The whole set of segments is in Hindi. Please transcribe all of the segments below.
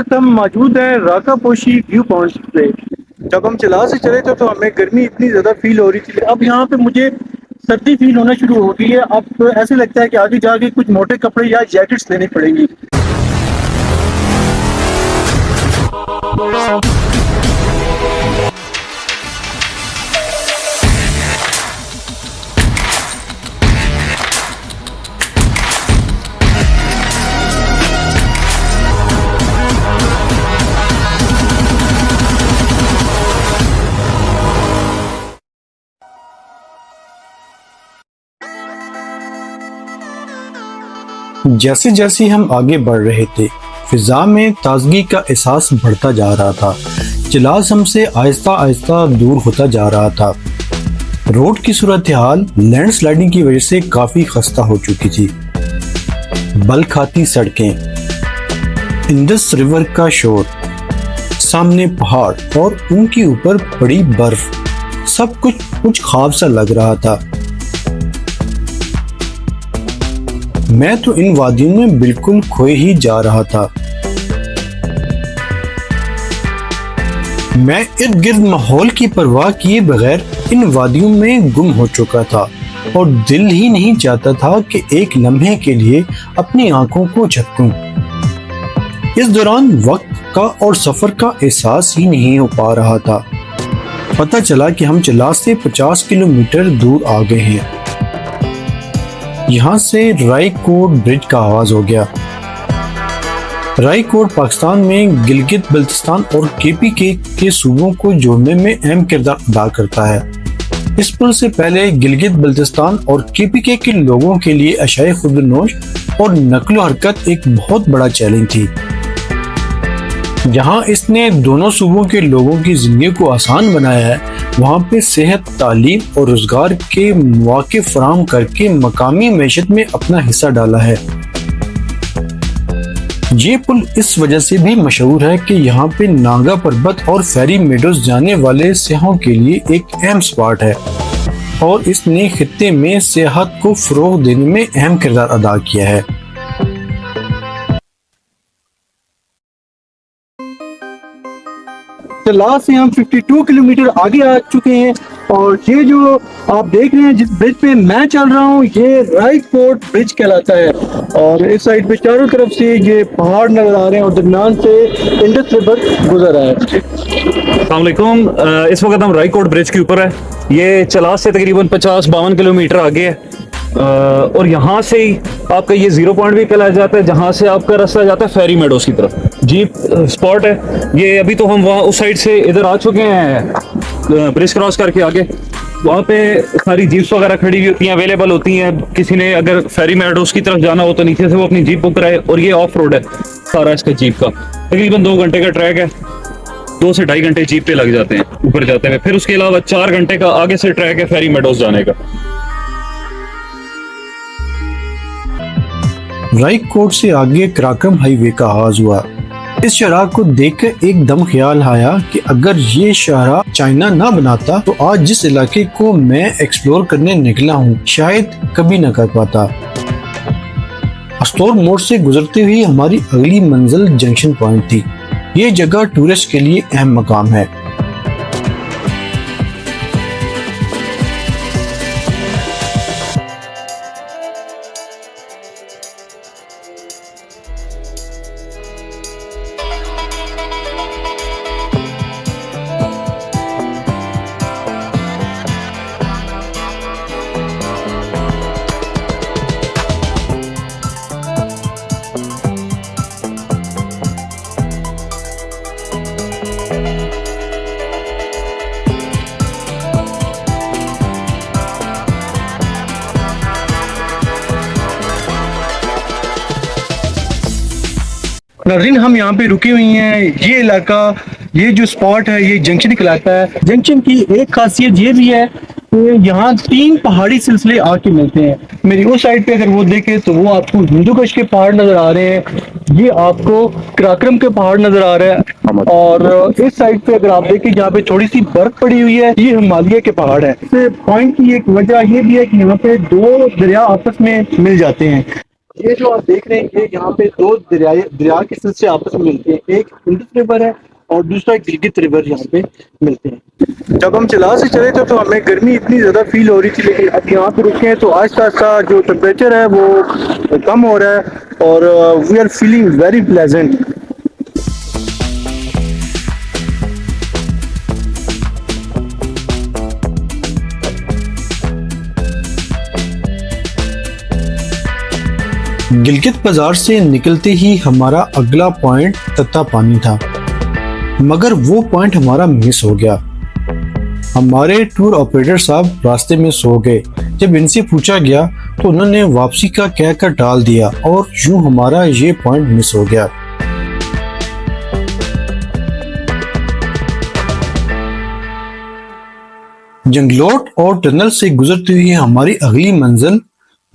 वक्त हम मौजूद हैं राकापोशी व्यू पॉइंट पे। जब हम चिल्ला से चले थे तो हमें गर्मी इतनी ज़्यादा फील हो रही थी। अब यहाँ पे मुझे सर्दी फील होना शुरू हो गई है। अब ऐसे लगता है कि आगे जाके कुछ मोटे कपड़े या जैकेट्स लेने पड़ेंगी। जैसे जैसे हम आगे बढ़ रहे थे, फिजा में ताजगी का एहसास बढ़ता जा रहा था। चिलास हमसे आहिस्ता आहिस्ता दूर होता जा रहा था। रोड की सूरत हाल लैंडस्लाइडिंग की वजह से काफी खस्ता हो चुकी थी। बल खाती सड़कें, इंडस रिवर का शोर, सामने पहाड़ और उनके ऊपर पड़ी बर्फ, सब कुछ ख्वाब सा लग रहा था। मैं तो इन वादियों में बिल्कुल खोए ही जा रहा था। मैं इर्द गिर्द माहौल की परवाह किए बगैर इन वादियों में गुम हो चुका था और दिल ही नहीं चाहता था कि एक लम्हे के लिए अपनी आंखों को झपकूं। इस दौरान वक्त का और सफर का एहसास ही नहीं हो पा रहा था। पता चला कि हम चिलास से 50 किलोमीटर दूर आ गए हैं। यहाँ से रायकोट ब्रिज का आगाज हो गया। रायकोट पाकिस्तान में गिलगित बल्तिस्तान और केपीके के सूबों को जोड़ने में अहम किरदार अदा करता है। इस पुल से पहले गिलगित बल्तिस्तान और केपीके के लोगों के लिए अशाए खुदनोश और नकलो हरकत एक बहुत बड़ा चैलेंज थी। जहाँ इसने दोनों सूबों के लोगों की जिंदगी को आसान बनाया है, वहाँ पे सेहत, तालीम और रोजगार के मौके फराहम करके मकामी मैशत में अपना हिस्सा डाला है। ये पुल इस वजह से भी मशहूर है कि यहाँ पे नागा पर्वत और फेरी मेडोज जाने वाले सयाहों के लिए एक अहम स्पॉट है और इसने खित्ते में सियाहत को फरोग देने में अहम किरदार अदा किया है। चिल्लास से हम 52 किलोमीटर आगे आ चुके हैं और ये जो आप देख रहे हैं जिस ब्रिज पे मैं चल रहा हूँ, ये रायकोट ब्रिज कहलाता है। और इस साइड पे चारों तरफ से ये पहाड़ नजर आ रहे हैं और दरमियान से इंडस रिवर गुजर रहा है। अस्सलाम वालेकुम। इस वक्त हम रायकोट ब्रिज के ऊपर है। ये चिलास से तकरीबन 50-52 किलोमीटर आगे है और यहाँ से ही आपका ये 0 पॉइंट भी कहलाया जाता है, जहाँ से आपका रास्ता जाता है फेरी मेडोज की तरफ। जीप स्पॉट है ये। अभी तो हम वहाँ उस साइड से इधर आ चुके हैं, ब्रिज क्रॉस करके आगे। वहाँ पे सारी जीप्स वगैरह खड़ी हुई होती हैं, अवेलेबल होती हैं। किसी ने अगर फेरी मेडोज की तरफ जाना हो तो नीचे से वो अपनी जीप बुक कराए। और ये ऑफ रोड है सारा इसका जीप का। तकरीबन 2 घंटे का ट्रैक है। 2 से 2.5 घंटे जीप पे लग जाते हैं ऊपर जाते हुए। फिर उसके अलावा 4 घंटे का आगे से ट्रैक है फेरी मेडोज जाने का। रायकोट से आगे कराक्रम हाईवे का आगाज हुआ। इस शहर को देखकर एकदम ख्याल आया कि अगर ये शहर चाइना ना बनाता तो आज जिस इलाके को मैं एक्सप्लोर करने निकला हूँ शायद कभी न कर पाता। अस्तोर मोड़ से गुजरते हुए हमारी अगली मंजिल जंक्शन पॉइंट थी। ये जगह टूरिस्ट के लिए अहम मकाम है। नाज़रीन, हम यहाँ पे रुके हुई हैं। ये इलाका, ये जो स्पॉट है, ये जंक्शन कहलाता है। जंक्शन की एक खासियत ये भी है कि यहाँ 3 पहाड़ी सिलसिले आके मिलते हैं। मेरी उस साइड पे अगर वो देखे तो वो आपको हिंदुकुश के पहाड़ नजर आ रहे हैं, ये आपको कराक्रम के पहाड़ नजर आ रहे हैं और इस साइड पे अगर आप देखें जहाँ पे थोड़ी सी बर्फ पड़ी हुई है, ये हिमालय के पहाड़ है। इस पॉइंट की एक वजह ये भी है कि यहाँ पे 2 दरिया आपस में मिल जाते हैं। ये जो आप देख रहे हैं ये यहाँ पे दो दरिया के सिलसिले आपस में मिलते हैं, एक इंडस रिवर है और दूसरा गिलगित रिवर यहाँ पे मिलते हैं। जब हम चिला से चले थे तो हमें गर्मी इतनी ज़्यादा फील हो रही थी, लेकिन अब यहाँ पे रुके हैं तो आहिस्ता आहिस्ता जो टेम्परेचर है वो कम हो रहा है और we are feeling very pleasant. Gilgit बाजार से निकलते ही हमारा अगला पॉइंट तत्ता पानी था, मगर वो पॉइंट हमारा मिस हो गया। हमारे टूर ऑपरेटर साहब रास्ते में सो गए। जब इनसे पूछा गया तो उन्होंने वापसी का कहकर टाल दिया और यूं हमारा ये पॉइंट मिस हो गया। जंगलोट और टनल से गुजरते हुए हमारी अगली मंजिल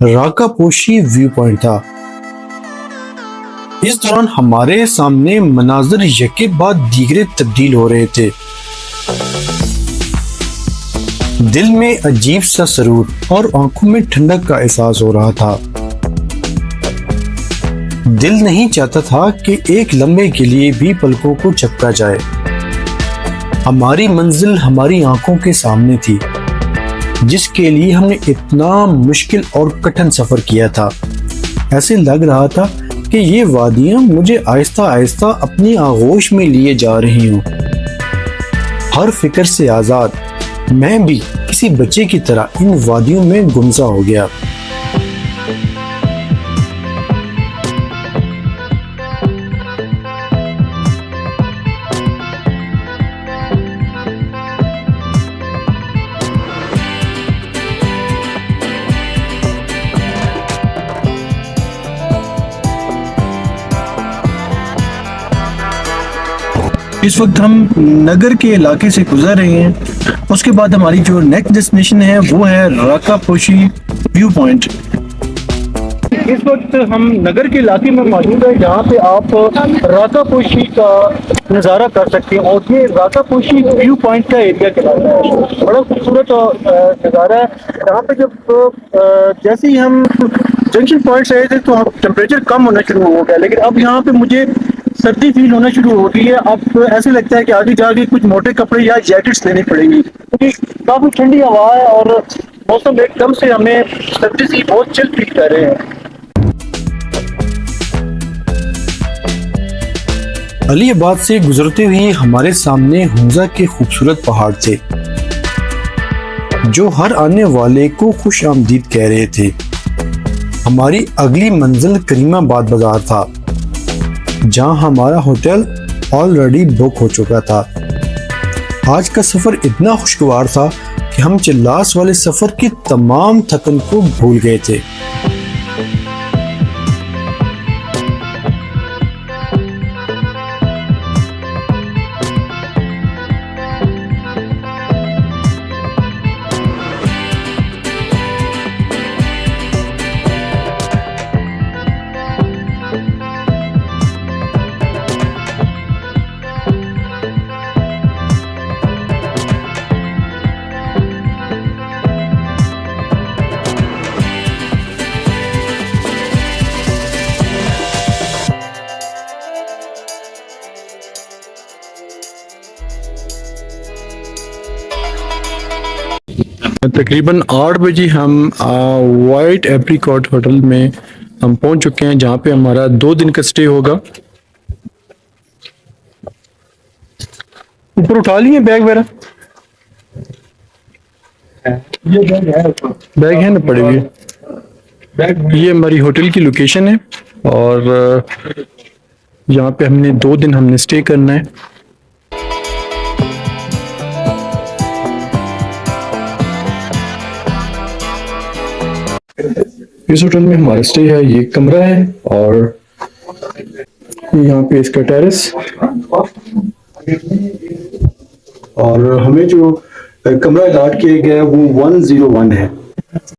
राकापोशी व्यू पॉइंट था। इस दौरान हमारे सामने मनाजर यके बाद दीगरे तब्दील हो रहे थे। दिल में अजीब सा सरूर और आंखों में ठंडक का एहसास हो रहा था। दिल नहीं चाहता था कि एक लम्हे के लिए भी पलकों को झपका जाए। हमारी मंजिल हमारी आंखों के सामने थी, जिसके लिए हमने इतना मुश्किल और कठिन सफर किया था। ऐसे लग रहा था कि ये वादियां मुझे आहिस्ता आहिस्ता अपनी आगोश में लिए जा रही हूं। हर फिक्र से आजाद मैं भी किसी बच्चे की तरह इन वादियों में गुमसा हो गया। इस वक्त हम नगर के इलाके से गुजर रहे हैं। उसके बाद हमारी जो नेक्स्ट डेस्टिनेशन है वो है राकापोशी व्यू पॉइंट। इस वक्त हम नगर के इलाके में मौजूद है जहाँ पे आप राकापोशी का नज़ारा कर सकते हैं और ये राकापोशी व्यू पॉइंट का एरिया कहलाता है। बड़ा खूबसूरत नज़ारा है यहाँ पे। जब जैसे ही हम जंक्शन पॉइंट से आए थे तो टेम्परेचर कम होना शुरू हो गया, लेकिन अब यहाँ पे मुझे सर्दी फील होना शुरू हो गई है। अब ऐसे लगता है कि आगे जाके कुछ मोटे कपड़े या जैकेट्स लेनी पड़ेंगी क्योंकि काफी ठंडी हवा है और मौसम एकदम से हमें सर्दी से बहुत चिल फील कर रहे हैं। अलीबाद से गुजरते हुए हमारे सामने हुंजा के खूबसूरत पहाड़ थे, जो हर आने वाले को खुश आमदीद कह रहे थे। हमारी अगली मंजिल करीमाबाद बाजार था, जहां हमारा होटल ऑलरेडी बुक हो चुका था। आज का सफर इतना खुशगवार था कि हम चिल्लास वाले सफर की तमाम थकन को भूल गए थे। तकरीबन 8 बजे हम वाइट एप्रिकॉट होटल में हम पहुंच चुके हैं, जहां पे हमारा 2 दिन का स्टे होगा। ऊपर उठा लिए बैग वगैरह, बैग है ना पड़े हुए। ये हमारी होटल की लोकेशन है और यहाँ पे हमने 2 दिन हमने स्टे करना है। इस होटल में हमारा स्टे है, ये कमरा है और यहाँ पे इसका टेरेस, और हमें जो कमरा अलॉट किया गया है वो 101 है।